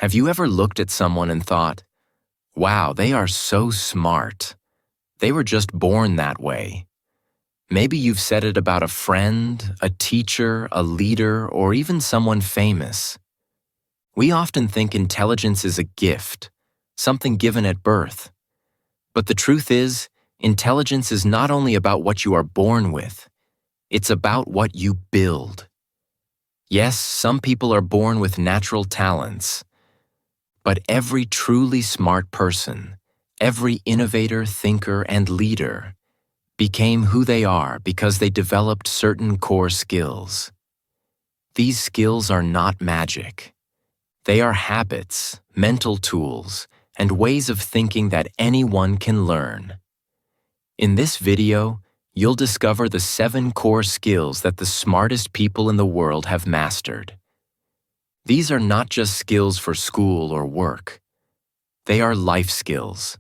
Have you ever looked at someone and thought, wow, they are so smart. They were just born that way. Maybe you've said it about a friend, a teacher, a leader, or even someone famous. We often think intelligence is a gift, something given at birth. But the truth is, intelligence is not only about what you are born with, it's about what you build. Yes, some people are born with natural talents, but every truly smart person, every innovator, thinker, and leader became who they are because they developed certain core skills. These skills are not magic. They are habits, mental tools, and ways of thinking that anyone can learn. In this video, you'll discover the 7 core skills that the smartest people in the world have mastered. These are not just skills for school or work. They are life skills.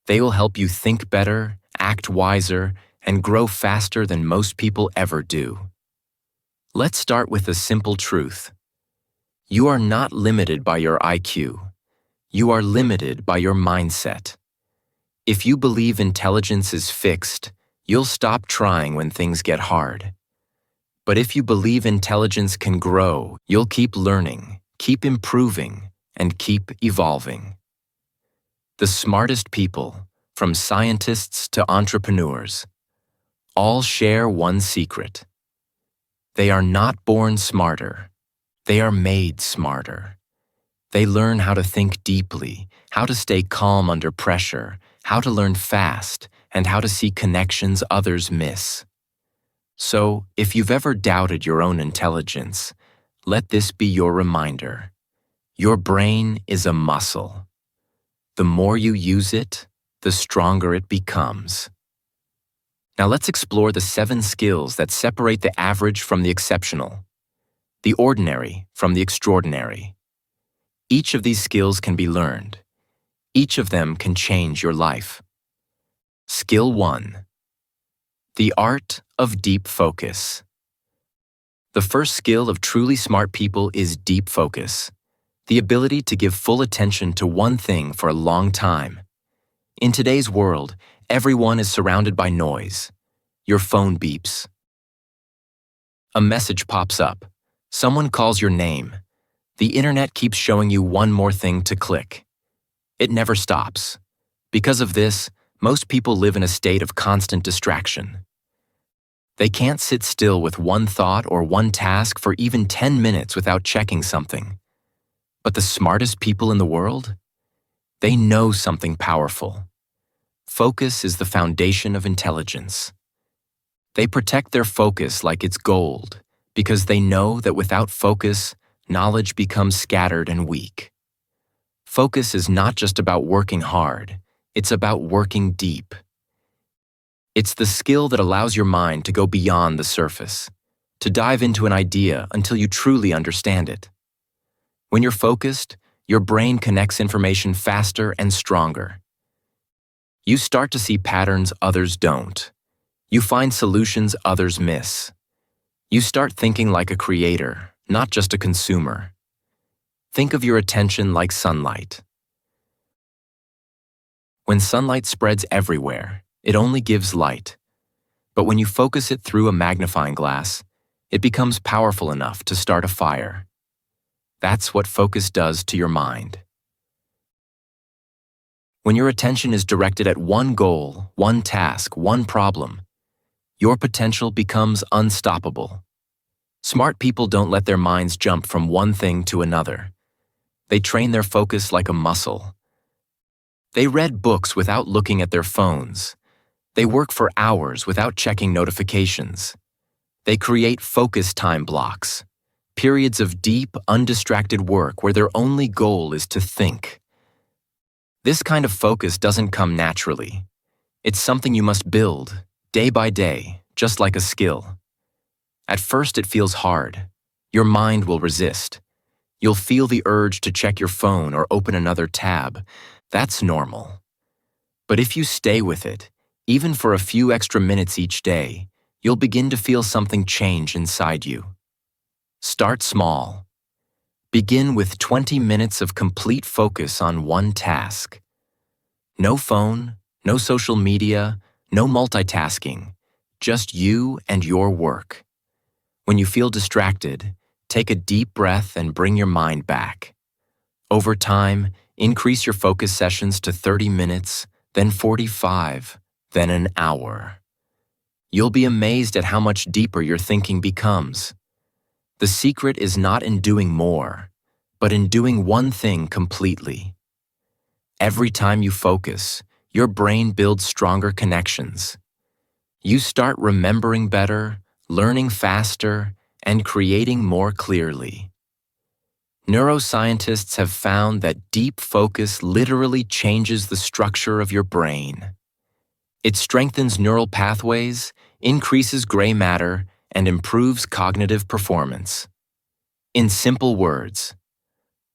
They will help you think better, act wiser, and grow faster than most people ever do. Let's start with a simple truth. You are not limited by your IQ. You are limited by your mindset. If you believe intelligence is fixed, you'll stop trying when things get hard. But if you believe intelligence can grow, you'll keep learning, keep improving, and keep evolving. The smartest people, from scientists to entrepreneurs, all share one secret. They are not born smarter. They are made smarter. They learn how to think deeply, how to stay calm under pressure, how to learn fast, and how to see connections others miss. So, if you've ever doubted your own intelligence, let this be your reminder. Your brain is a muscle. The more you use it, the stronger it becomes. Now let's explore the 7 skills that separate the average from the exceptional, the ordinary from the extraordinary. Each of these skills can be learned. Each of them can change your life. Skill 1. The art of deep focus. The first skill of truly smart people is deep focus, the ability to give full attention to one thing for a long time. In today's world, everyone is surrounded by noise. Your phone beeps. A message pops up. Someone calls your name. The internet keeps showing you one more thing to click. It never stops. Because of this, most people live in a state of constant distraction. They can't sit still with one thought or one task for even 10 minutes without checking something. But the smartest people in the world? They know something powerful. Focus is the foundation of intelligence. They protect their focus like it's gold because they know that without focus, knowledge becomes scattered and weak. Focus is not just about working hard, it's about working deep. It's the skill that allows your mind to go beyond the surface, to dive into an idea until you truly understand it. When you're focused, your brain connects information faster and stronger. You start to see patterns others don't. You find solutions others miss. You start thinking like a creator, not just a consumer. Think of your attention like sunlight. When sunlight spreads everywhere, it only gives light. But when you focus it through a magnifying glass, it becomes powerful enough to start a fire. That's what focus does to your mind. When your attention is directed at one goal, one task, one problem, your potential becomes unstoppable. Smart people don't let their minds jump from one thing to another. They train their focus like a muscle. They read books without looking at their phones. They work for hours without checking notifications. They create focus time blocks, periods of deep, undistracted work where their only goal is to think. This kind of focus doesn't come naturally. It's something you must build, day by day, just like a skill. At first it feels hard. Your mind will resist. You'll feel the urge to check your phone or open another tab. That's normal. But if you stay with it, even for a few extra minutes each day, you'll begin to feel something change inside you. Start small. Begin with 20 minutes of complete focus on one task. No phone, no social media, no multitasking, just you and your work. When you feel distracted, take a deep breath and bring your mind back. Over time, increase your focus sessions to 30 minutes, then 45, then an hour. You'll be amazed at how much deeper your thinking becomes. The secret is not in doing more, but in doing one thing completely. Every time you focus, your brain builds stronger connections. You start remembering better, learning faster, and creating more clearly. Neuroscientists have found that deep focus literally changes the structure of your brain. It strengthens neural pathways, increases gray matter, and improves cognitive performance. In simple words,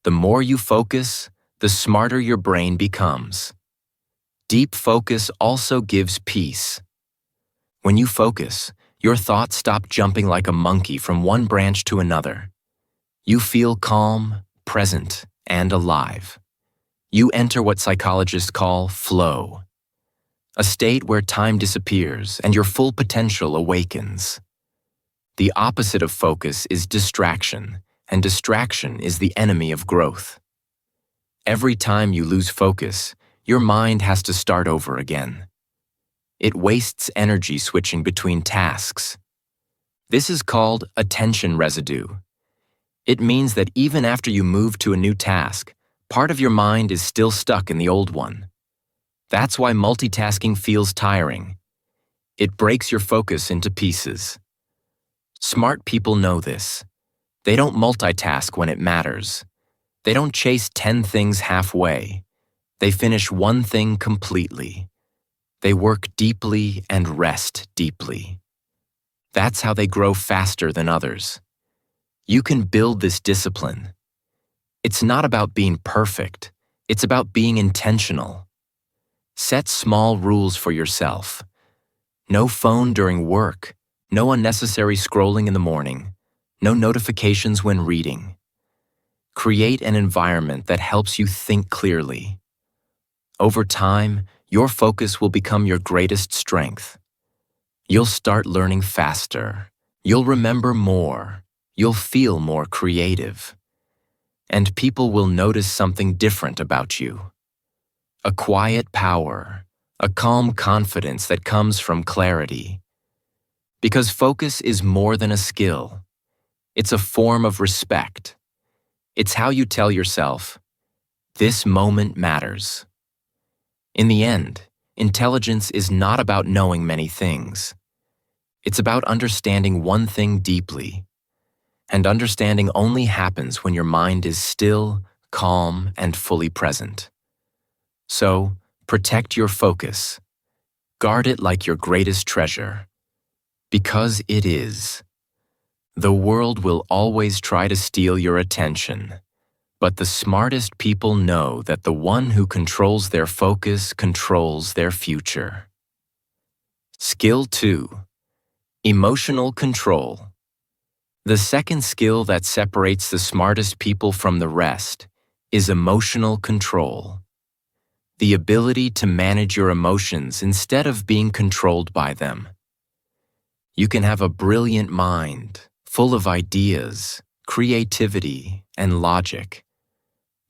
the more you focus, the smarter your brain becomes. Deep focus also gives peace. When you focus, your thoughts stop jumping like a monkey from one branch to another. You feel calm, present, and alive. You enter what psychologists call flow, a state where time disappears and your full potential awakens. The opposite of focus is distraction, and distraction is the enemy of growth. Every time you lose focus, your mind has to start over again. It wastes energy switching between tasks. This is called attention residue. It means that even after you move to a new task, part of your mind is still stuck in the old one. That's why multitasking feels tiring. It breaks your focus into pieces. Smart people know this. They don't multitask when it matters. They don't chase 10 things halfway. They finish one thing completely. They work deeply and rest deeply. That's how they grow faster than others. You can build this discipline. It's not about being perfect. It's about being intentional. Set small rules for yourself. No phone during work. No unnecessary scrolling in the morning. No notifications when reading. Create an environment that helps you think clearly. Over time, your focus will become your greatest strength. You'll start learning faster. You'll remember more. You'll feel more creative. And people will notice something different about you. A quiet power, a calm confidence that comes from clarity. Because focus is more than a skill. It's a form of respect. It's how you tell yourself, this moment matters. In the end, intelligence is not about knowing many things. It's about understanding one thing deeply. And understanding only happens when your mind is still, calm, and fully present. So, protect your focus. Guard it like your greatest treasure. Because it is. The world will always try to steal your attention. But the smartest people know that the one who controls their focus controls their future. Skill 2. Emotional control. The second skill that separates the smartest people from the rest is emotional control. The ability to manage your emotions instead of being controlled by them. You can have a brilliant mind, full of ideas, creativity, and logic.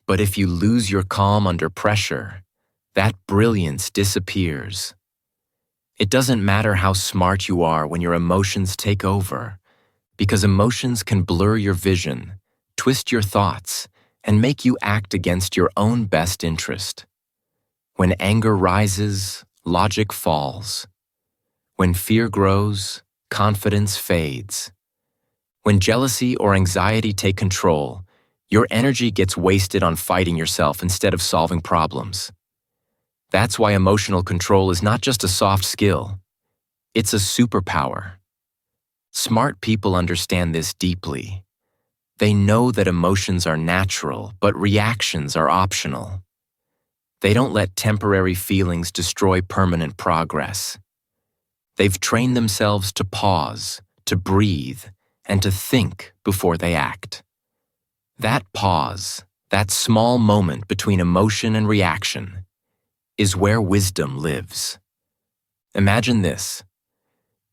But if you lose your calm under pressure, that brilliance disappears. It doesn't matter how smart you are when your emotions take over, because emotions can blur your vision, twist your thoughts, and make you act against your own best interest. When anger rises, logic falls. When fear grows, confidence fades. When jealousy or anxiety take control, your energy gets wasted on fighting yourself instead of solving problems. That's why emotional control is not just a soft skill. It's a superpower. Smart people understand this deeply. They know that emotions are natural, but reactions are optional. They don't let temporary feelings destroy permanent progress. They've trained themselves to pause, to breathe, and to think before they act. That pause, that small moment between emotion and reaction, is where wisdom lives. Imagine this.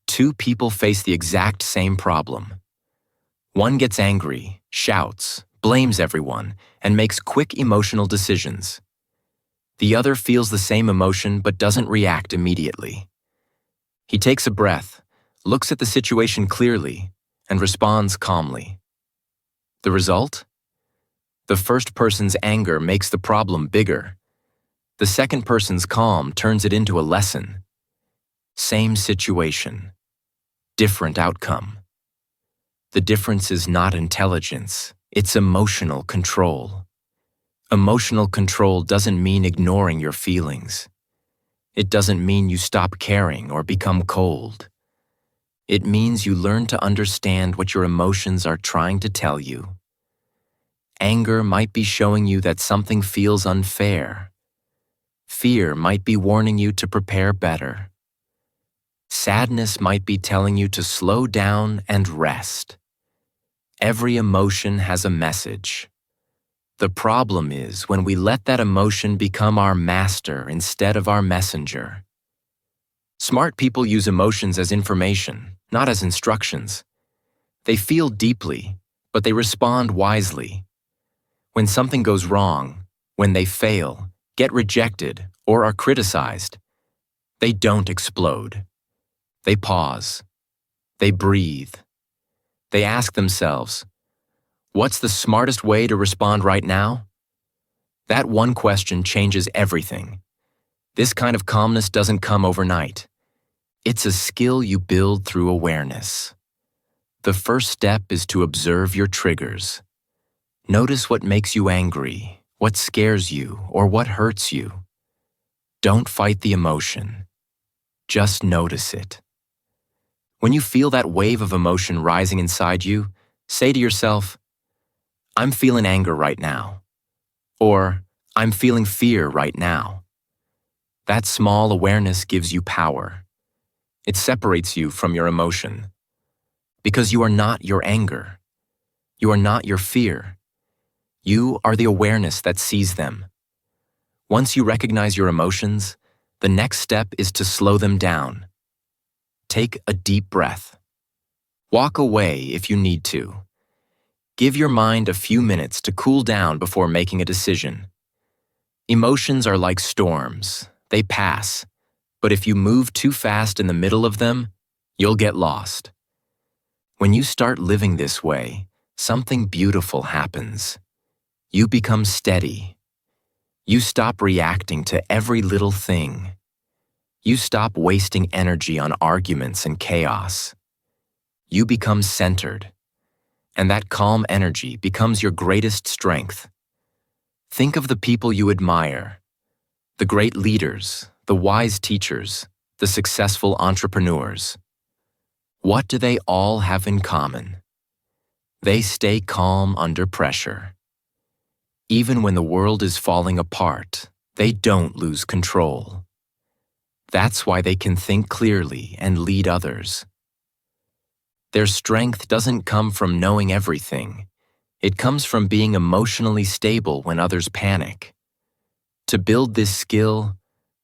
Two people face the exact same problem. One gets angry, shouts, blames everyone, and makes quick emotional decisions. The other feels the same emotion but doesn't react immediately. He takes a breath, looks at the situation clearly, and responds calmly. The result? The first person's anger makes the problem bigger. The second person's calm turns it into a lesson. Same situation, different outcome. The difference is not intelligence, it's emotional control. Emotional control doesn't mean ignoring your feelings. It doesn't mean you stop caring or become cold. It means you learn to understand what your emotions are trying to tell you. Anger might be showing you that something feels unfair. Fear might be warning you to prepare better. Sadness might be telling you to slow down and rest. Every emotion has a message. The problem is when we let that emotion become our master instead of our messenger. Smart people use emotions as information, not as instructions. They feel deeply, but they respond wisely. When something goes wrong, when they fail, get rejected, or are criticized, they don't explode. They pause. They breathe. They ask themselves, what's the smartest way to respond right now? That one question changes everything. This kind of calmness doesn't come overnight. It's a skill you build through awareness. The first step is to observe your triggers. Notice what makes you angry, what scares you, or what hurts you. Don't fight the emotion. Just notice it. When you feel that wave of emotion rising inside you, say to yourself, I'm feeling anger right now. Or, I'm feeling fear right now. That small awareness gives you power. It separates you from your emotion. Because you are not your anger. You are not your fear. You are the awareness that sees them. Once you recognize your emotions, the next step is to slow them down. Take a deep breath. Walk away if you need to. Give your mind a few minutes to cool down before making a decision. Emotions are like storms. They pass. But if you move too fast in the middle of them, you'll get lost. When you start living this way, something beautiful happens. You become steady. You stop reacting to every little thing. You stop wasting energy on arguments and chaos. You become centered. And that calm energy becomes your greatest strength. Think of the people you admire, the great leaders, the wise teachers, the successful entrepreneurs. What do they all have in common? They stay calm under pressure. Even when the world is falling apart, they don't lose control. That's why they can think clearly and lead others. Their strength doesn't come from knowing everything. It comes from being emotionally stable when others panic. To build this skill,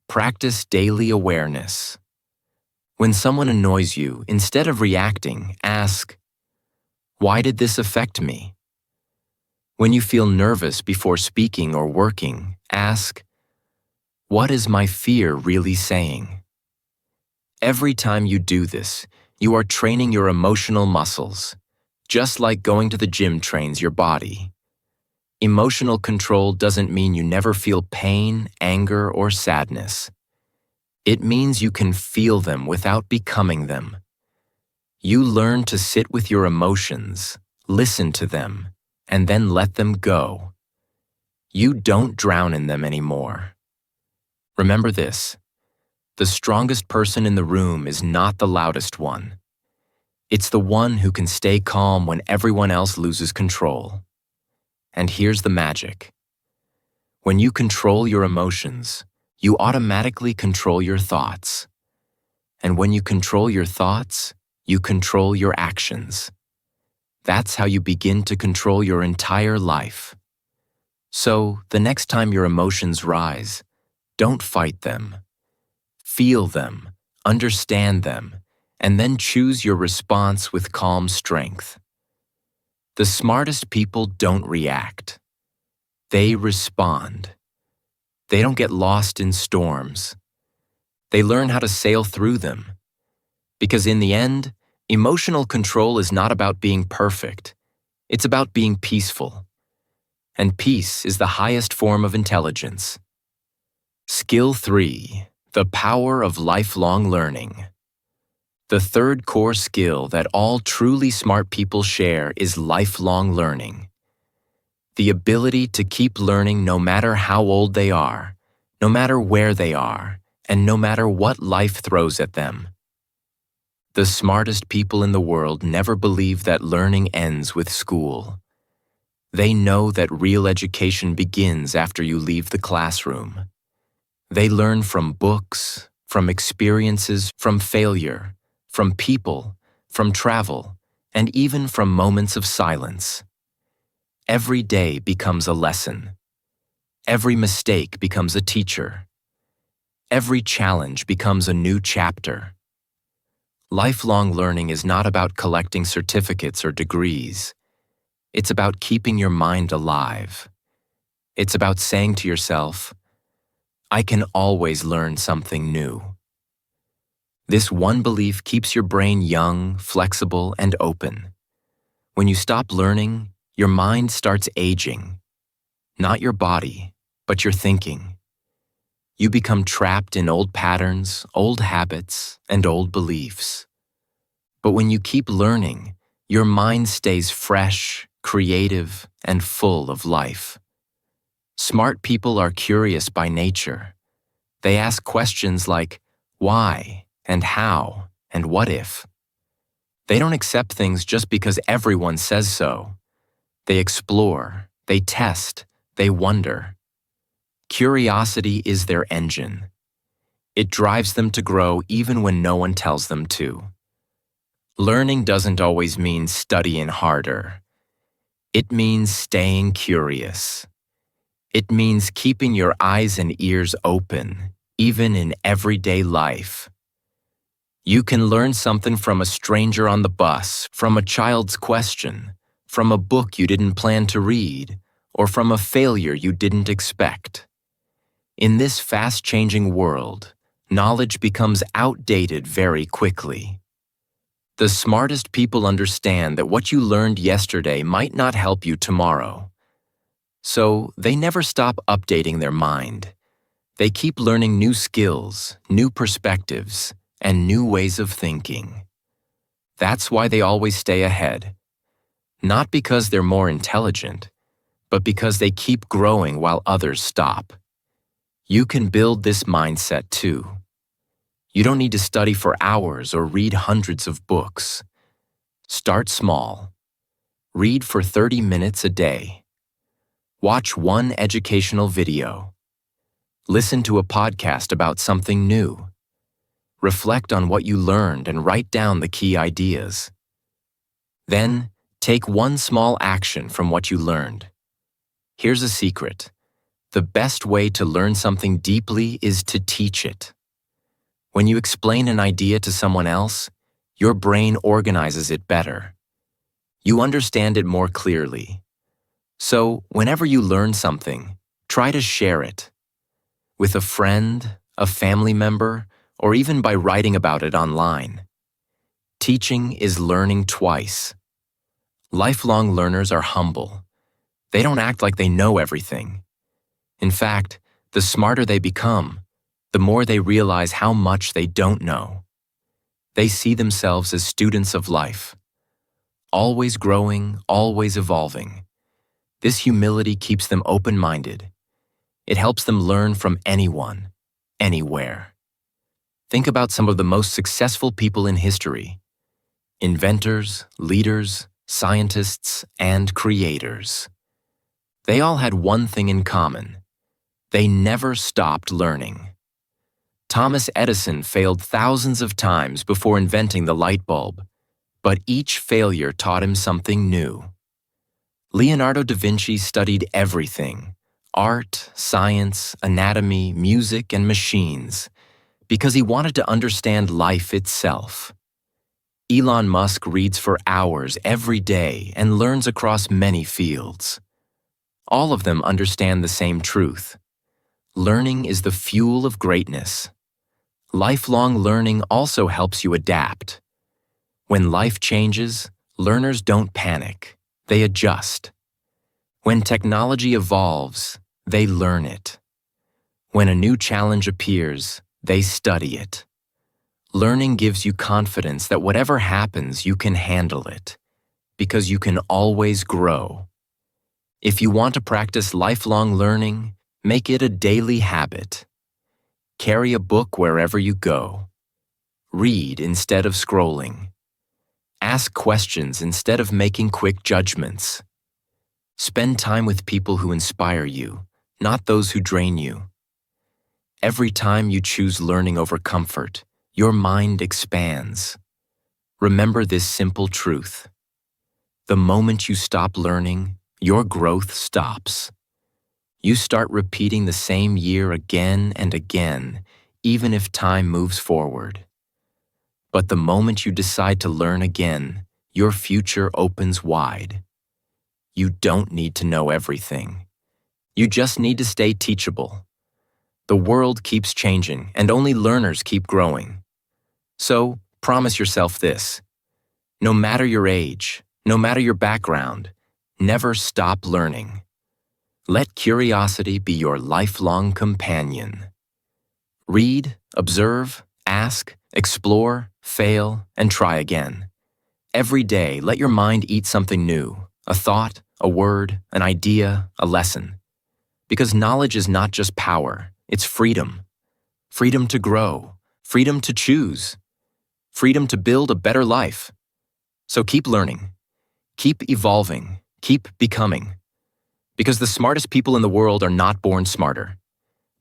practice daily awareness. When someone annoys you, instead of reacting, ask, why did this affect me? When you feel nervous before speaking or working, ask, what is my fear really saying? Every time you do this, you are training your emotional muscles, just like going to the gym trains your body. Emotional control doesn't mean you never feel pain, anger, or sadness. It means you can feel them without becoming them. You learn to sit with your emotions, listen to them, and then let them go. You don't drown in them anymore. Remember this. The strongest person in the room is not the loudest one. It's the one who can stay calm when everyone else loses control. And here's the magic. When you control your emotions, you automatically control your thoughts. And when you control your thoughts, you control your actions. That's how you begin to control your entire life. So, the next time your emotions rise, don't fight them. Feel them, understand them, and then choose your response with calm strength. The smartest people don't react. They respond. They don't get lost in storms. They learn how to sail through them. Because in the end, emotional control is not about being perfect. It's about being peaceful. And peace is the highest form of intelligence. Skill 3. The power of lifelong learning. The third core skill that all truly smart people share is lifelong learning. The ability to keep learning no matter how old they are, no matter where they are, and no matter what life throws at them. The smartest people in the world never believe that learning ends with school. They know that real education begins after you leave the classroom. They learn from books, from experiences, from failure, from people, from travel, and even from moments of silence. Every day becomes a lesson. Every mistake becomes a teacher. Every challenge becomes a new chapter. Lifelong learning is not about collecting certificates or degrees. It's about keeping your mind alive. It's about saying to yourself, I can always learn something new. This one belief keeps your brain young, flexible, and open. When you stop learning, your mind starts aging. Not your body, but your thinking. You become trapped in old patterns, old habits, and old beliefs. But when you keep learning, your mind stays fresh, creative, and full of life. Smart people are curious by nature. They ask questions like, why, and how, and what if? They don't accept things just because everyone says so. They explore, they test, they wonder. Curiosity is their engine. It drives them to grow even when no one tells them to. Learning doesn't always mean studying harder. It means staying curious. It means keeping your eyes and ears open, even in everyday life. You can learn something from a stranger on the bus, from a child's question, from a book you didn't plan to read, or from a failure you didn't expect. In this fast-changing world, knowledge becomes outdated very quickly. The smartest people understand that what you learned yesterday might not help you tomorrow. So they never stop updating their mind. They keep learning new skills, new perspectives, and new ways of thinking. That's why they always stay ahead. Not because they're more intelligent, but because they keep growing while others stop. You can build this mindset too. You don't need to study for hours or read hundreds of books. Start small. Read for 30 minutes a day. Watch one educational video. Listen to a podcast about something new. Reflect on what you learned and write down the key ideas. Then, take one small action from what you learned. Here's a secret. The best way to learn something deeply is to teach it. When you explain an idea to someone else, your brain organizes it better. You understand it more clearly. So, whenever you learn something, try to share it. With a friend, a family member, or even by writing about it online. Teaching is learning twice. Lifelong learners are humble. They don't act like they know everything. In fact, the smarter they become, the more they realize how much they don't know. They see themselves as students of life, always growing, always evolving. This humility keeps them open-minded. It helps them learn from anyone, anywhere. Think about some of the most successful people in history: inventors, leaders, scientists, and creators. They all had one thing in common. They never stopped learning. Thomas Edison failed thousands of times before inventing the light bulb, but each failure taught him something new. Leonardo da Vinci studied everything: art, science, anatomy, music, and machines, because he wanted to understand life itself. Elon Musk reads for hours every day and learns across many fields. All of them understand the same truth. Learning is the fuel of greatness. Lifelong learning also helps you adapt. When life changes, learners don't panic, they adjust. When technology evolves, they learn it. When a new challenge appears, they study it. Learning gives you confidence that whatever happens, you can handle it, because you can always grow. If you want to practice lifelong learning, make it a daily habit. Carry a book wherever you go. Read instead of scrolling. Ask questions instead of making quick judgments. Spend time with people who inspire you, not those who drain you. Every time you choose learning over comfort, your mind expands. Remember this simple truth. The moment you stop learning, your growth stops. You start repeating the same year again and again, even if time moves forward. But the moment you decide to learn again, your future opens wide. You don't need to know everything. You just need to stay teachable. The world keeps changing, and only learners keep growing. So, promise yourself this. No matter your age, no matter your background, never stop learning. Let curiosity be your lifelong companion. Read, observe, ask, explore, fail, and try again. Every day, let your mind eat something new, a thought, a word, an idea, a lesson. Because knowledge is not just power, it's freedom. Freedom to grow, freedom to choose, freedom to build a better life. So keep learning, keep evolving, keep becoming. Because the smartest people in the world are not born smarter.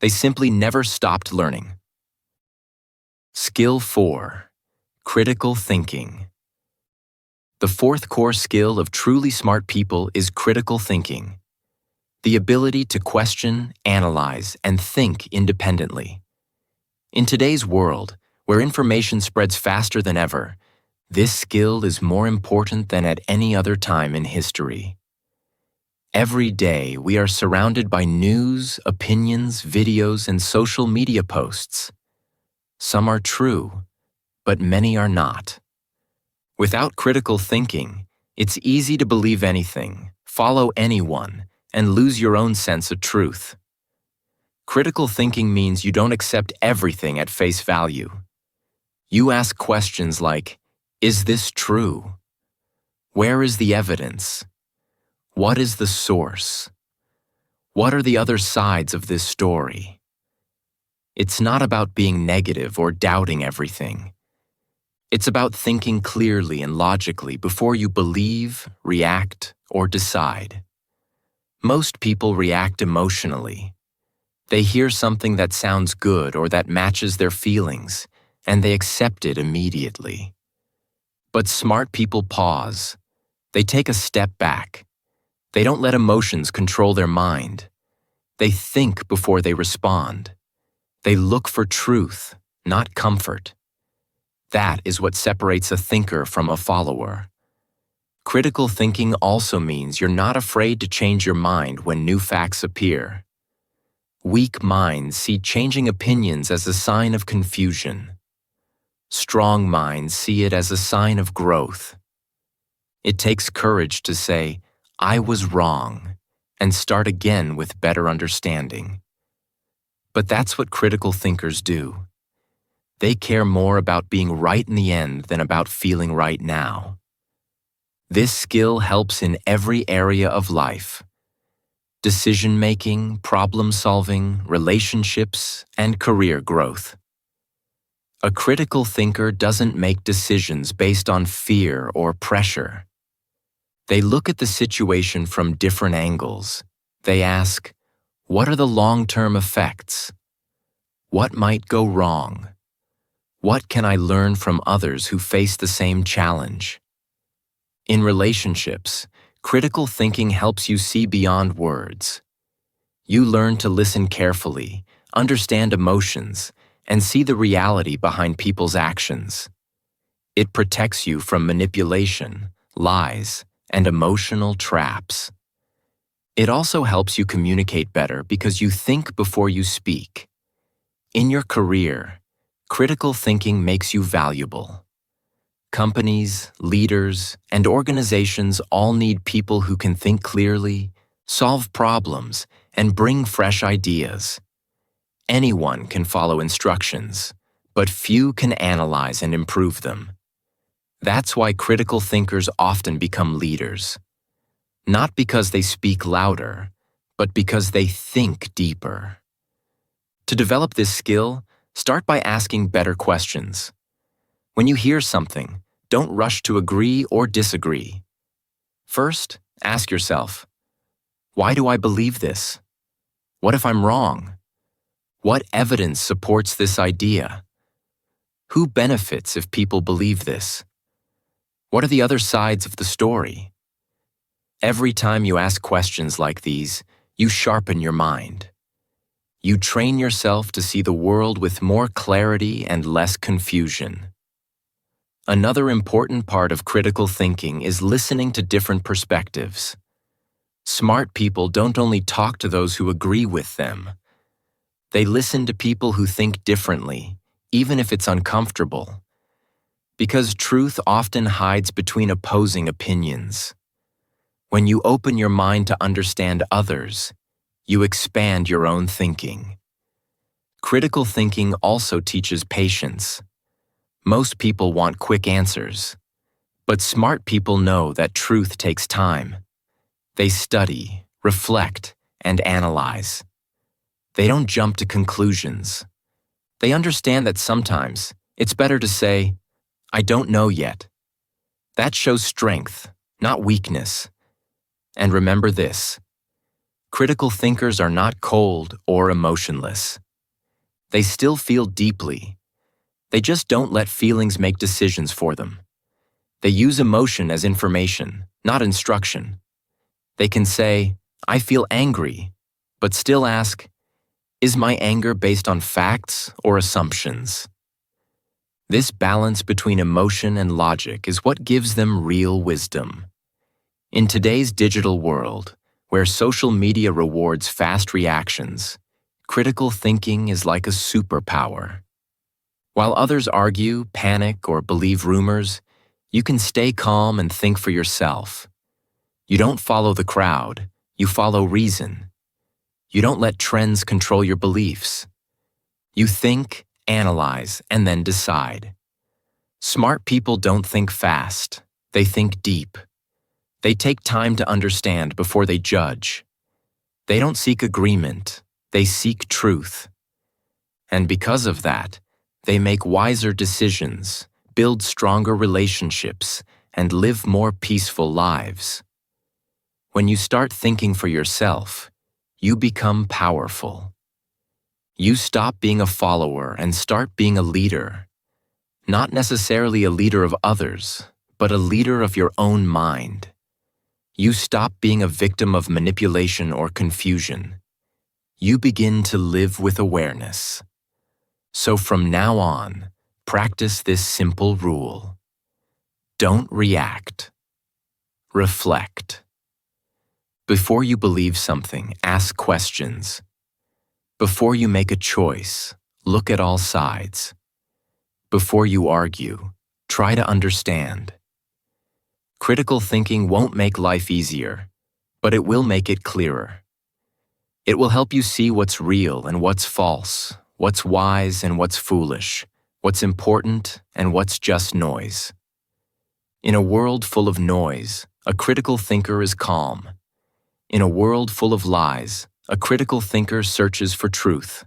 They simply never stopped learning. Skill 4. Critical thinking. The fourth core skill of truly smart people is critical thinking. The ability to question, analyze, and think independently. In today's world, where information spreads faster than ever, this skill is more important than at any other time in history. Every day, we are surrounded by news, opinions, videos, and social media posts. Some are true, but many are not. Without critical thinking, it's easy to believe anything, follow anyone, and lose your own sense of truth. Critical thinking means you don't accept everything at face value. You ask questions like, is this true? Where is the evidence? What is the source? What are the other sides of this story? It's not about being negative or doubting everything. It's about thinking clearly and logically before you believe, react, or decide. Most people react emotionally. They hear something that sounds good or that matches their feelings, and they accept it immediately. But smart people pause. They take a step back. They don't let emotions control their mind. They think before they respond. They look for truth, not comfort. That is what separates a thinker from a follower. Critical thinking also means you're not afraid to change your mind when new facts appear. Weak minds see changing opinions as a sign of confusion. Strong minds see it as a sign of growth. It takes courage to say, I was wrong, and start again with better understanding. But that's what critical thinkers do. They care more about being right in the end than about feeling right now. This skill helps in every area of life: decision-making, problem-solving, relationships, and career growth. A critical thinker doesn't make decisions based on fear or pressure. They look at the situation from different angles. They ask, what are the long-term effects? What might go wrong? What can I learn from others who face the same challenge? In relationships, critical thinking helps you see beyond words. You learn to listen carefully, understand emotions, and see the reality behind people's actions. It protects you from manipulation, lies, and emotional traps. It also helps you communicate better because you think before you speak. In your career, critical thinking makes you valuable. Companies, leaders, and organizations all need people who can think clearly, solve problems, and bring fresh ideas. Anyone can follow instructions, but few can analyze and improve them. That's why critical thinkers often become leaders. Not because they speak louder, but because they think deeper. To develop this skill, start by asking better questions. When you hear something, don't rush to agree or disagree. First, ask yourself, why do I believe this? What if I'm wrong? What evidence supports this idea? Who benefits if people believe this? What are the other sides of the story? Every time you ask questions like these, you sharpen your mind. You train yourself to see the world with more clarity and less confusion. Another important part of critical thinking is listening to different perspectives. Smart people don't only talk to those who agree with them. They listen to people who think differently, even if it's uncomfortable. Because truth often hides between opposing opinions. When you open your mind to understand others, you expand your own thinking. Critical thinking also teaches patience. Most people want quick answers, but smart people know that truth takes time. They study, reflect, and analyze. They don't jump to conclusions. They understand that sometimes it's better to say, "I don't know yet." That shows strength, not weakness. And remember this: critical thinkers are not cold or emotionless. They still feel deeply. They just don't let feelings make decisions for them. They use emotion as information, not instruction. They can say, "I feel angry," but still ask, "Is my anger based on facts or assumptions?" This balance between emotion and logic is what gives them real wisdom. In today's digital world, where social media rewards fast reactions, critical thinking is like a superpower. While others argue, panic, or believe rumors, you can stay calm and think for yourself. You don't follow the crowd, you follow reason. You don't let trends control your beliefs. You think, analyze, and then decide. Smart people don't think fast, they think deep. They take time to understand before they judge. They don't seek agreement, they seek truth. And because of that, they make wiser decisions, build stronger relationships, and live more peaceful lives. When you start thinking for yourself, you become powerful. You stop being a follower and start being a leader. Not necessarily a leader of others, but a leader of your own mind. You stop being a victim of manipulation or confusion. You begin to live with awareness. So from now on, practice this simple rule. Don't react. Reflect. Before you believe something, ask questions. Before you make a choice, look at all sides. Before you argue, try to understand. Critical thinking won't make life easier, but it will make it clearer. It will help you see what's real and what's false, what's wise and what's foolish, what's important and what's just noise. In a world full of noise, a critical thinker is calm. In a world full of lies, a critical thinker searches for truth.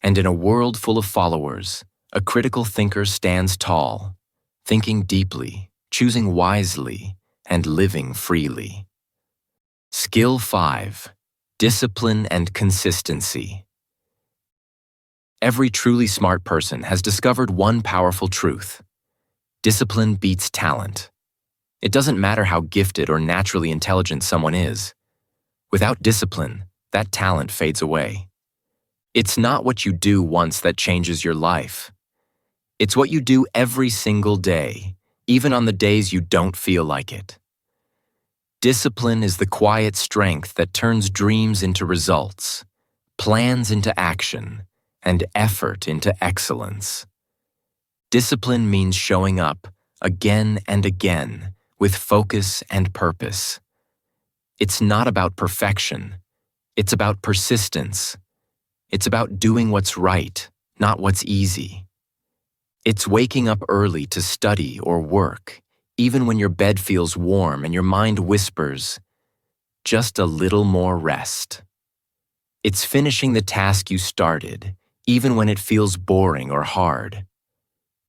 And in a world full of followers, a critical thinker stands tall, thinking deeply, choosing wisely, and living freely. Skill 5. Discipline and consistency. Every truly smart person has discovered one powerful truth. Discipline beats talent. It doesn't matter how gifted or naturally intelligent someone is. Without discipline, that talent fades away. It's not what you do once that changes your life. It's what you do every single day, even on the days you don't feel like it. Discipline is the quiet strength that turns dreams into results, plans into action, and effort into excellence. Discipline means showing up again and again with focus and purpose. It's not about perfection. It's about persistence. It's about doing what's right, not what's easy. It's waking up early to study or work, even when your bed feels warm and your mind whispers, just a little more rest. It's finishing the task you started, even when it feels boring or hard.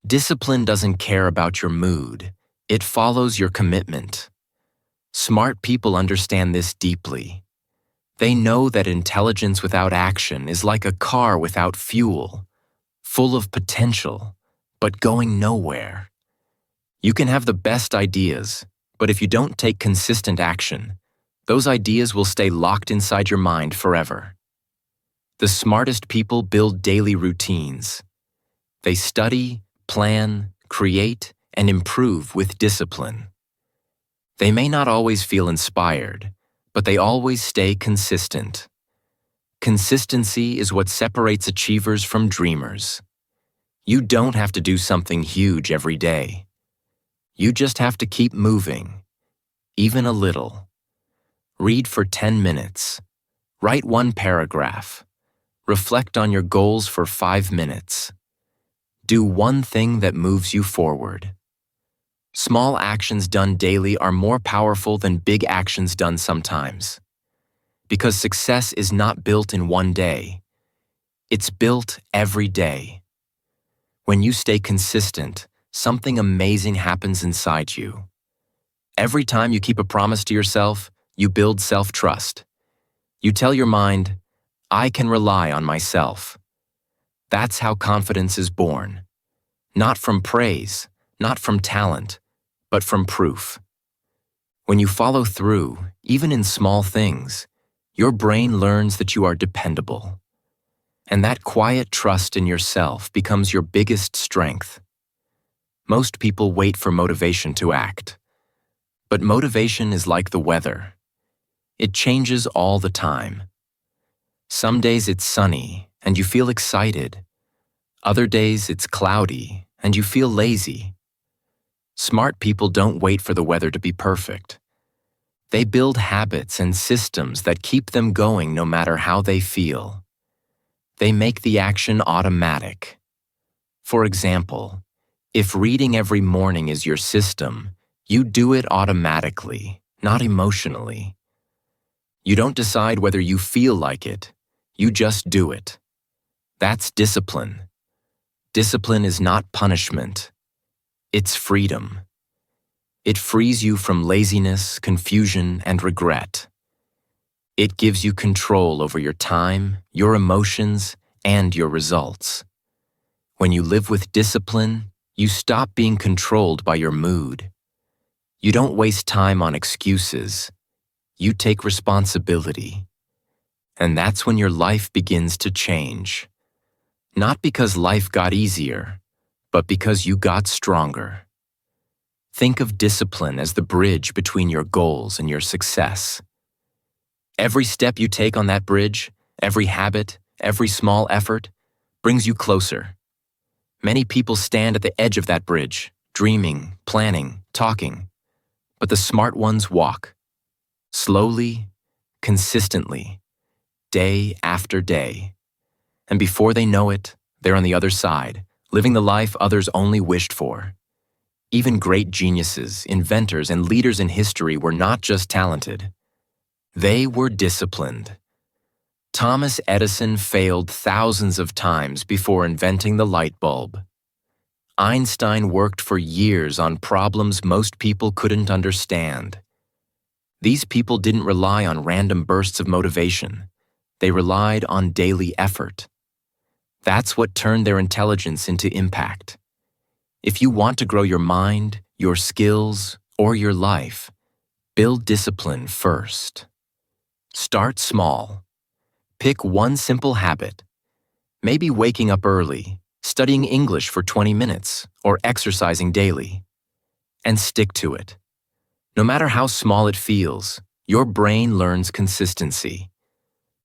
Discipline doesn't care about your mood. It follows your commitment. Smart people understand this deeply. They know that intelligence without action is like a car without fuel, full of potential, but going nowhere. You can have the best ideas, but if you don't take consistent action, those ideas will stay locked inside your mind forever. The smartest people build daily routines. They study, plan, create, and improve with discipline. They may not always feel inspired, but they always stay consistent. Consistency is what separates achievers from dreamers. You don't have to do something huge every day. You just have to keep moving, even a little. Read for 10 minutes. Write one paragraph. Reflect on your goals for 5 minutes. Do one thing that moves you forward. Small actions done daily are more powerful than big actions done sometimes. Because success is not built in one day. It's built every day. When you stay consistent, something amazing happens inside you. Every time you keep a promise to yourself, you build self-trust. You tell your mind, I can rely on myself. That's how confidence is born. Not from praise, not from talent, but from proof. When you follow through, even in small things, your brain learns that you are dependable. And that quiet trust in yourself becomes your biggest strength. Most people wait for motivation to act. But motivation is like the weather. It changes all the time. Some days it's sunny and you feel excited. Other days it's cloudy and you feel lazy. Smart people don't wait for the weather to be perfect. They build habits and systems that keep them going no matter how they feel. They make the action automatic. For example, if reading every morning is your system, you do it automatically, not emotionally. You don't decide whether you feel like it, you just do it. That's discipline. Discipline is not punishment. It's freedom. It frees you from laziness, confusion, and regret. It gives you control over your time, your emotions, and your results. When you live with discipline, you stop being controlled by your mood. You don't waste time on excuses. You take responsibility. And that's when your life begins to change. Not because life got easier, but because you got stronger. Think of discipline as the bridge between your goals and your success. Every step you take on that bridge, every habit, every small effort, brings you closer. Many people stand at the edge of that bridge, dreaming, planning, talking. But the smart ones walk. Slowly, consistently, day after day. And before they know it, they're on the other side, living the life others only wished for. Even great geniuses, inventors, and leaders in history were not just talented. They were disciplined. Thomas Edison failed thousands of times before inventing the light bulb. Einstein worked for years on problems most people couldn't understand. These people didn't rely on random bursts of motivation. They relied on daily effort. That's what turned their intelligence into impact. If you want to grow your mind, your skills, or your life, build discipline first. Start small. Pick one simple habit. Maybe waking up early, studying English for 20 minutes, or exercising daily. And stick to it. No matter how small it feels, your brain learns consistency.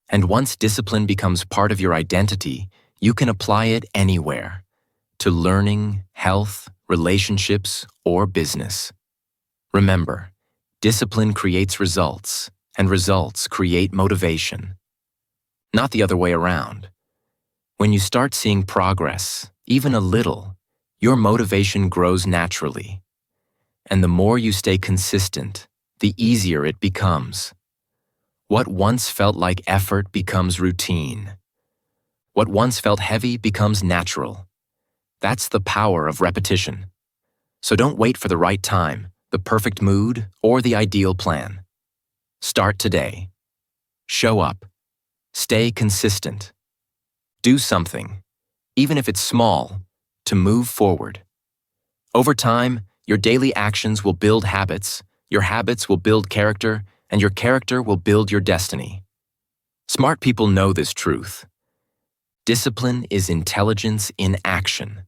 And once discipline becomes part of your identity, you can apply it anywhere, to learning, health, relationships, or business. Remember, discipline creates results, and results create motivation. Not the other way around. When you start seeing progress, even a little, your motivation grows naturally. And the more you stay consistent, the easier it becomes. What once felt like effort becomes routine. What once felt heavy becomes natural. That's the power of repetition. So don't wait for the right time, the perfect mood, or the ideal plan. Start today. Show up. Stay consistent. Do something, even if it's small, to move forward. Over time, your daily actions will build habits, your habits will build character, and your character will build your destiny. Smart people know this truth. Discipline is intelligence in action.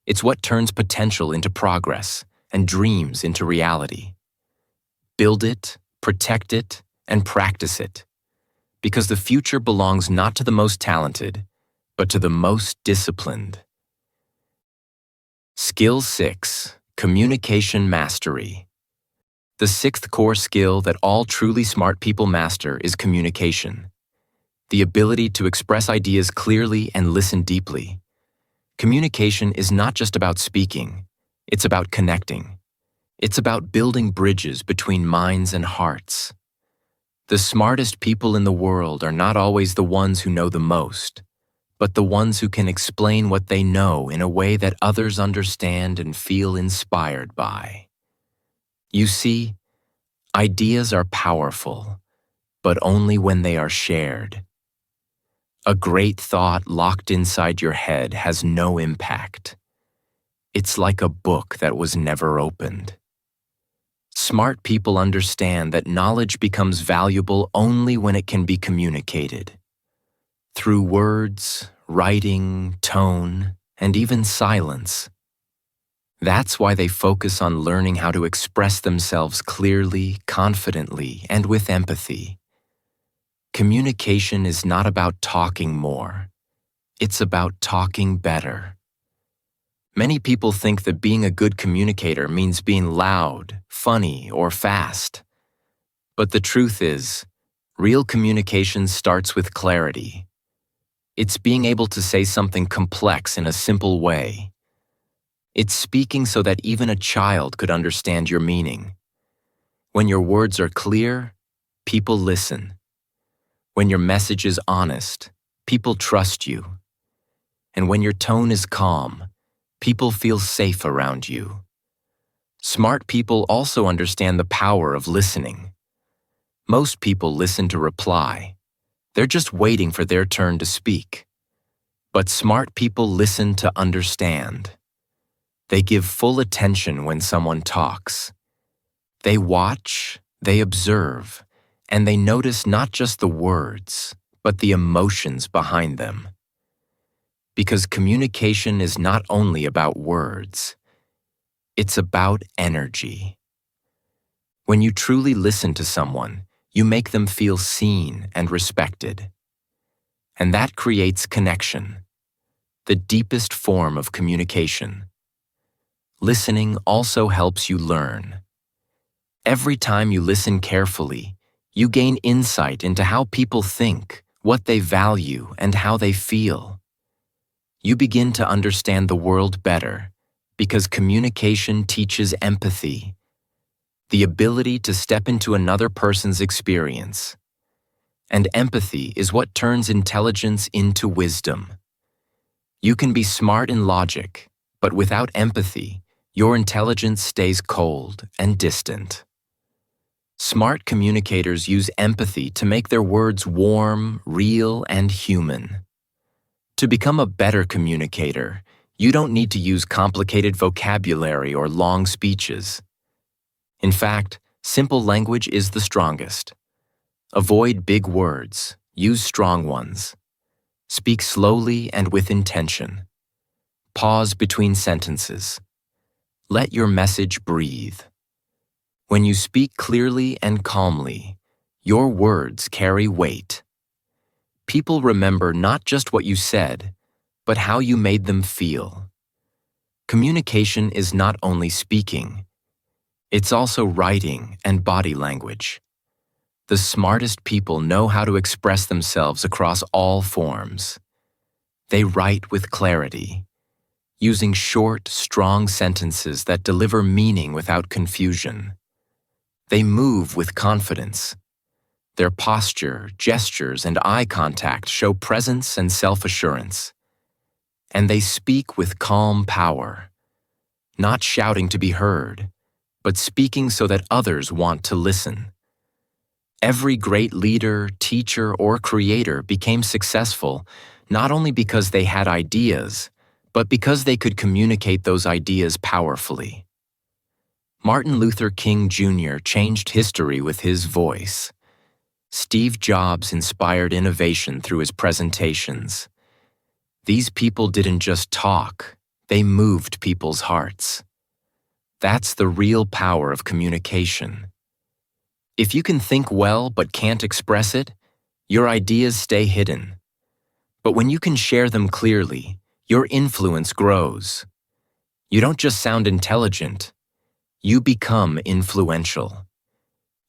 It's what turns potential into progress and dreams into reality. Build it, protect it, and practice it. Because the future belongs not to the most talented, but to the most disciplined. Skill 6. Communication Mastery. The 6th core skill that all truly smart people master is communication. The ability to express ideas clearly and listen deeply. Communication is not just about speaking, it's about connecting. It's about building bridges between minds and hearts. The smartest people in the world are not always the ones who know the most, but the ones who can explain what they know in a way that others understand and feel inspired by. You see, ideas are powerful, but only when they are shared. A great thought locked inside your head has no impact. It's like a book that was never opened. Smart people understand that knowledge becomes valuable only when it can be communicated. Through words, writing, tone, and even silence. That's why they focus on learning how to express themselves clearly, confidently, and with empathy. Communication is not about talking more. It's about talking better. Many people think that being a good communicator means being loud, funny, or fast. But the truth is, real communication starts with clarity. It's being able to say something complex in a simple way. It's speaking so that even a child could understand your meaning. When your words are clear, people listen. When your message is honest, people trust you. And when your tone is calm, people feel safe around you. Smart people also understand the power of listening. Most people listen to reply. They're just waiting for their turn to speak. But smart people listen to understand. They give full attention when someone talks. They watch, they observe, and they notice not just the words, but the emotions behind them. Because communication is not only about words, it's about energy. When you truly listen to someone, you make them feel seen and respected. And that creates connection, the deepest form of communication. Listening also helps you learn. Every time you listen carefully, you gain insight into how people think, what they value, and how they feel. You begin to understand the world better because communication teaches empathy, the ability to step into another person's experience. And empathy is what turns intelligence into wisdom. You can be smart in logic, but without empathy, your intelligence stays cold and distant. Smart communicators use empathy to make their words warm, real, and human. To become a better communicator, you don't need to use complicated vocabulary or long speeches. In fact, simple language is the strongest. Avoid big words, use strong ones. Speak slowly and with intention. Pause between sentences. Let your message breathe. When you speak clearly and calmly, your words carry weight. People remember not just what you said, but how you made them feel. Communication is not only speaking, it's also writing and body language. The smartest people know how to express themselves across all forms. They write with clarity, using short, strong sentences that deliver meaning without confusion. They move with confidence. Their posture, gestures, and eye contact show presence and self-assurance. And they speak with calm power, not shouting to be heard, but speaking so that others want to listen. Every great leader, teacher, or creator became successful not only because they had ideas, but because they could communicate those ideas powerfully. Martin Luther King Jr. changed history with his voice. Steve Jobs inspired innovation through his presentations. These people didn't just talk, they moved people's hearts. That's the real power of communication. If you can think well but can't express it, your ideas stay hidden. But when you can share them clearly, your influence grows. You don't just sound intelligent, you become influential.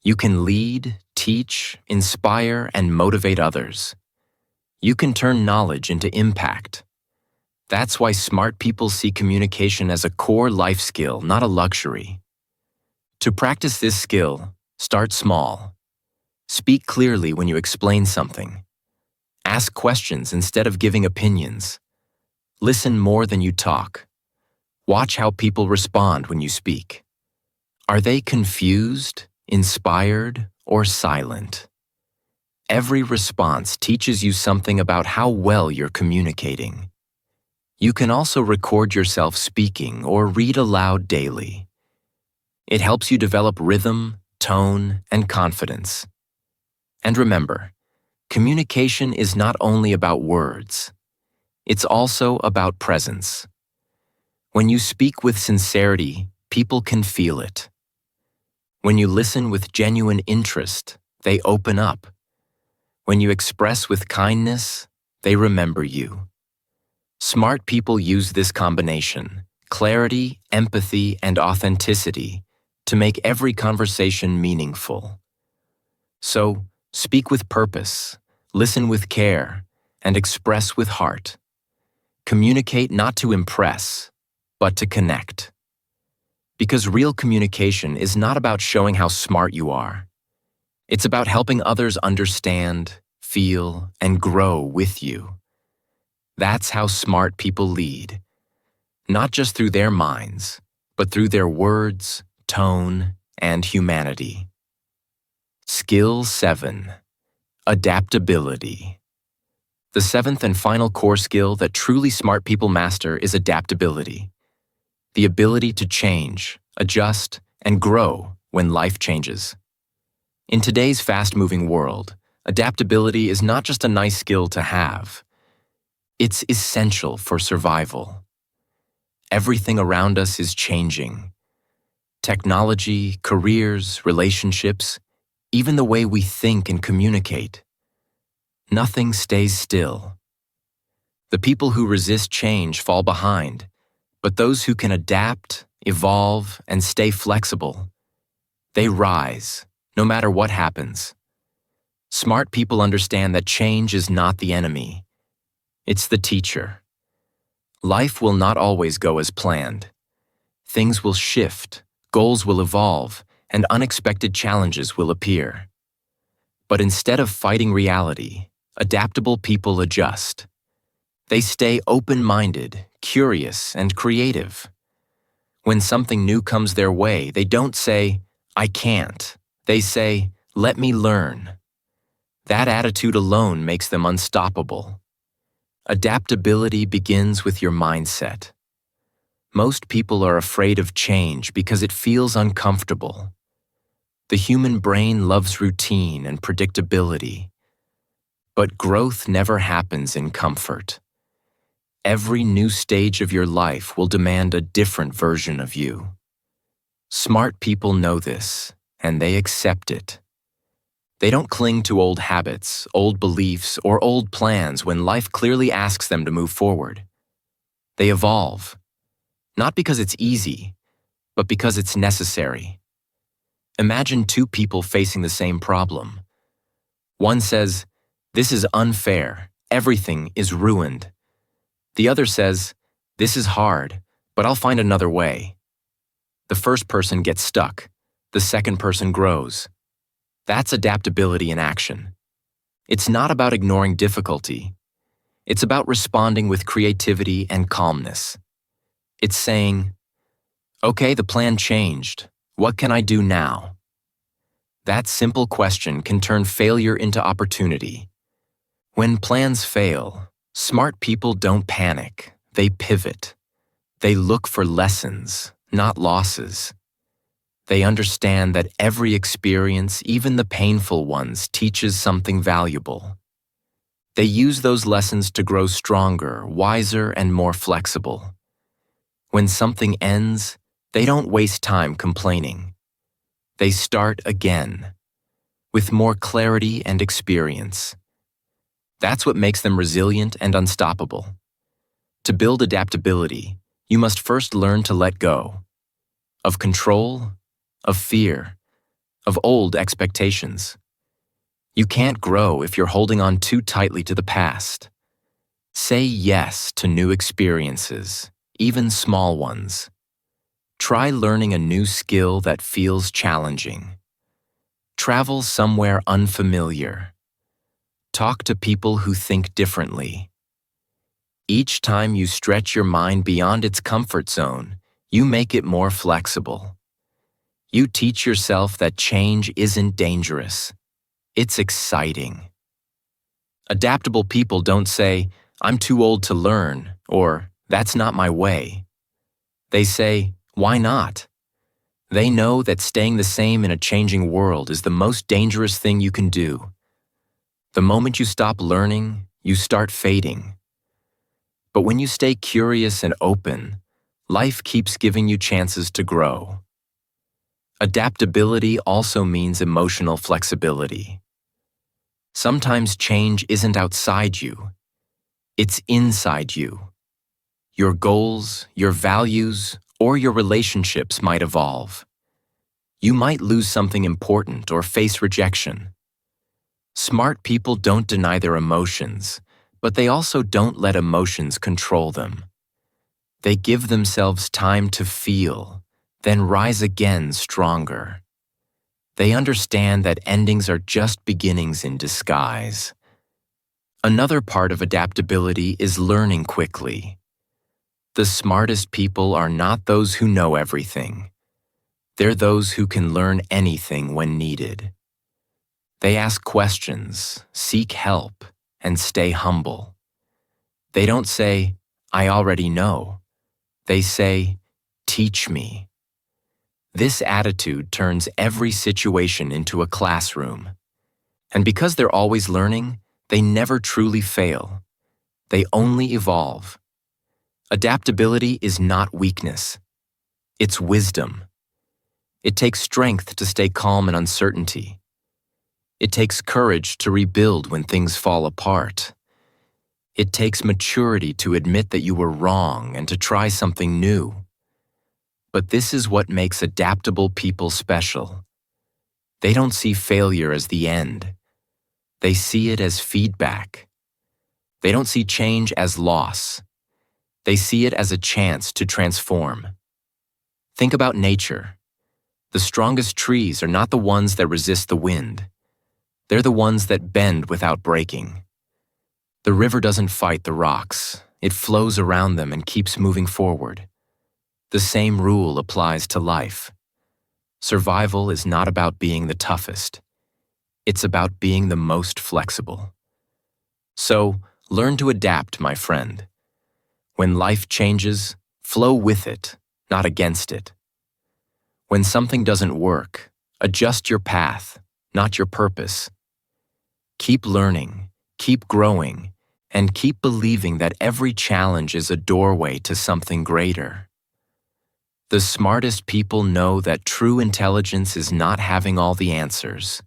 You can lead, teach, inspire, and motivate others. You can turn knowledge into impact. That's why smart people see communication as a core life skill, not a luxury. To practice this skill, start small. Speak clearly when you explain something. Ask questions instead of giving opinions. Listen more than you talk. Watch how people respond when you speak. Are they confused, inspired, or silent? Every response teaches you something about how well you're communicating. You can also record yourself speaking or read aloud daily. It helps you develop rhythm, tone, and confidence. And remember, communication is not only about words, it's also about presence. When you speak with sincerity, people can feel it. When you listen with genuine interest, they open up. When you express with kindness, they remember you. Smart people use this combination, clarity, empathy, and authenticity, to make every conversation meaningful. So, speak with purpose, listen with care, and express with heart. Communicate not to impress, but to connect. Because real communication is not about showing how smart you are. It's about helping others understand, feel, and grow with you. That's how smart people lead, not just through their minds, but through their words, tone, and humanity. Skill 7. Adaptability. The seventh and final core skill that truly smart people master is adaptability. The ability to change, adjust, and grow when life changes. In today's fast-moving world, adaptability is not just a nice skill to have. It's essential for survival. Everything around us is changing. Technology, careers, relationships, even the way we think and communicate. Nothing stays still. The people who resist change fall behind, but those who can adapt, evolve, and stay flexible, they rise, no matter what happens. Smart people understand that change is not the enemy. It's the teacher. Life will not always go as planned. Things will shift, goals will evolve, and unexpected challenges will appear. But instead of fighting reality, adaptable people adjust. They stay open-minded, curious, and creative. When something new comes their way, they don't say, "I can't." They say, "Let me learn." That attitude alone makes them unstoppable. Adaptability begins with your mindset. Most people are afraid of change because it feels uncomfortable. The human brain loves routine and predictability, but growth never happens in comfort. Every new stage of your life will demand a different version of you. Smart people know this, and they accept it. They don't cling to old habits, old beliefs, or old plans when life clearly asks them to move forward. They evolve, not because it's easy, but because it's necessary. Imagine two people facing the same problem. One says, "This is unfair, everything is ruined." The other says, "This is hard, but I'll find another way." The first person gets stuck, the second person grows. That's adaptability in action. It's not about ignoring difficulty. It's about responding with creativity and calmness. It's saying, "Okay, the plan changed. What can I do now?" That simple question can turn failure into opportunity. When plans fail, smart people don't panic. They pivot. They look for lessons, not losses. They understand that every experience, even the painful ones, teaches something valuable. They use those lessons to grow stronger, wiser, and more flexible. When something ends, they don't waste time complaining. They start again, with more clarity and experience. That's what makes them resilient and unstoppable. To build adaptability, you must first learn to let go of control, of fear, of old expectations. You can't grow if you're holding on too tightly to the past. Say yes to new experiences, even small ones. Try learning a new skill that feels challenging. Travel somewhere unfamiliar. Talk to people who think differently. Each time you stretch your mind beyond its comfort zone, you make it more flexible. You teach yourself that change isn't dangerous. It's exciting. Adaptable people don't say, "I'm too old to learn," or "That's not my way." They say, "Why not?" They know that staying the same in a changing world is the most dangerous thing you can do. The moment you stop learning, you start fading. But when you stay curious and open, life keeps giving you chances to grow. Adaptability also means emotional flexibility. Sometimes change isn't outside you, it's inside you. Your goals, your values, or your relationships might evolve. You might lose something important or face rejection. Smart people don't deny their emotions, but they also don't let emotions control them. They give themselves time to feel, then rise again stronger. They understand that endings are just beginnings in disguise. Another part of adaptability is learning quickly. The smartest people are not those who know everything. They're those who can learn anything when needed. They ask questions, seek help, and stay humble. They don't say, "I already know." They say, "Teach me." This attitude turns every situation into a classroom. And because they're always learning, they never truly fail. They only evolve. Adaptability is not weakness. It's wisdom. It takes strength to stay calm in uncertainty. It takes courage to rebuild when things fall apart. It takes maturity to admit that you were wrong and to try something new. But this is what makes adaptable people special. They don't see failure as the end. They see it as feedback. They don't see change as loss. They see it as a chance to transform. Think about nature. The strongest trees are not the ones that resist the wind. They're the ones that bend without breaking. The river doesn't fight the rocks. It flows around them and keeps moving forward. The same rule applies to life. Survival is not about being the toughest. It's about being the most flexible. So, learn to adapt, my friend. When life changes, flow with it, not against it. When something doesn't work, Adjust your path, not your purpose. Keep learning, keep growing, and keep believing that every challenge is a doorway to something greater. The smartest people know that true intelligence is not having all the answers.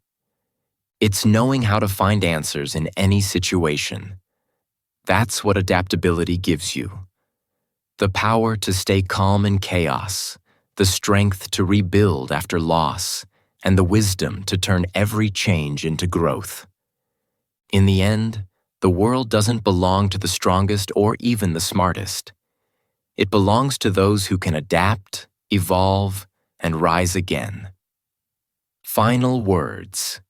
It's knowing how to find answers in any situation. That's what adaptability gives you. The power to stay calm in chaos, the strength to rebuild after loss, and the wisdom to turn every change into growth. In the end, the world doesn't belong to the strongest or even the smartest. It belongs to those who can adapt, evolve, and rise again. Final words.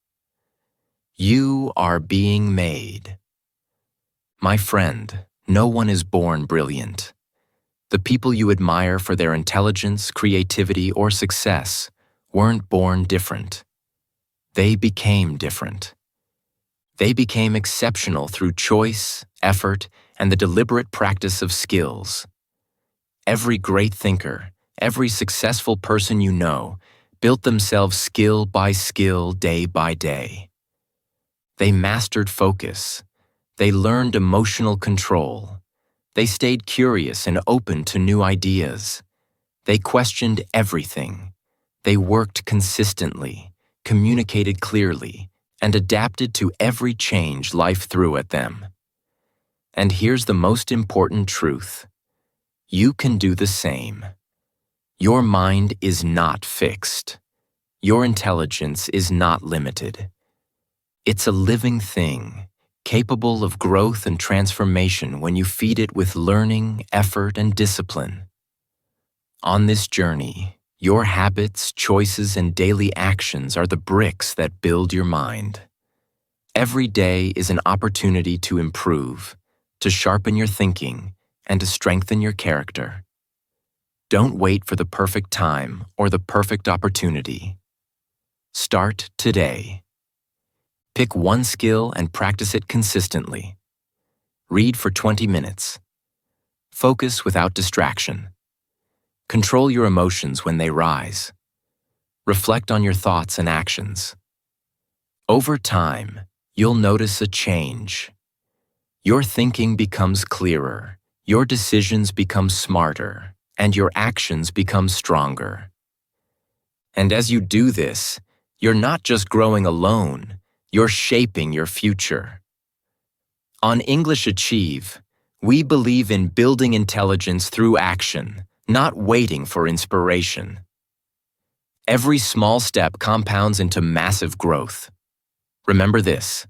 You are being made. My friend, no one is born brilliant. The people you admire for their intelligence, creativity, or success weren't born different. They became different. They became exceptional through choice, effort, and the deliberate practice of skills. Every great thinker, every successful person you know, built themselves skill by skill, day by day. They mastered focus. They learned emotional control. They stayed curious and open to new ideas. They questioned everything. They worked consistently, communicated clearly, and adapted to every change life threw at them. And here's the most important truth. You can do the same. Your mind is not fixed. Your intelligence is not limited. It's a living thing, capable of growth and transformation when you feed it with learning, effort, and discipline. On this journey, your habits, choices, and daily actions are the bricks that build your mind. Every day is an opportunity to improve, to sharpen your thinking, and to strengthen your character. Don't wait for the perfect time or the perfect opportunity. Start today. Pick one skill and practice it consistently. Read for 20 minutes. Focus without distraction. Control your emotions when they rise. Reflect on your thoughts and actions. Over time, you'll notice a change. Your thinking becomes clearer, your decisions become smarter, and your actions become stronger. And as you do this, you're not just growing alone, you're shaping your future. On English Achieve, we believe in building intelligence through action, not waiting for inspiration. Every small step compounds into massive growth. Remember this: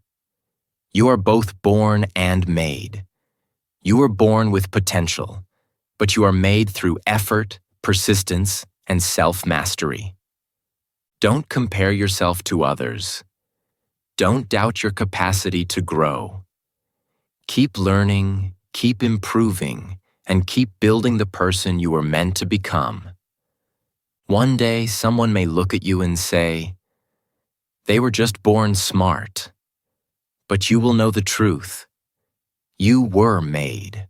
you are both born and made. You were born with potential, but you are made through effort, persistence, and self-mastery. Don't compare yourself to others. Don't doubt your capacity to grow. Keep learning, keep improving, and keep building the person you were meant to become. One day, someone may look at you and say, "They were just born smart." But you will know the truth. You were made.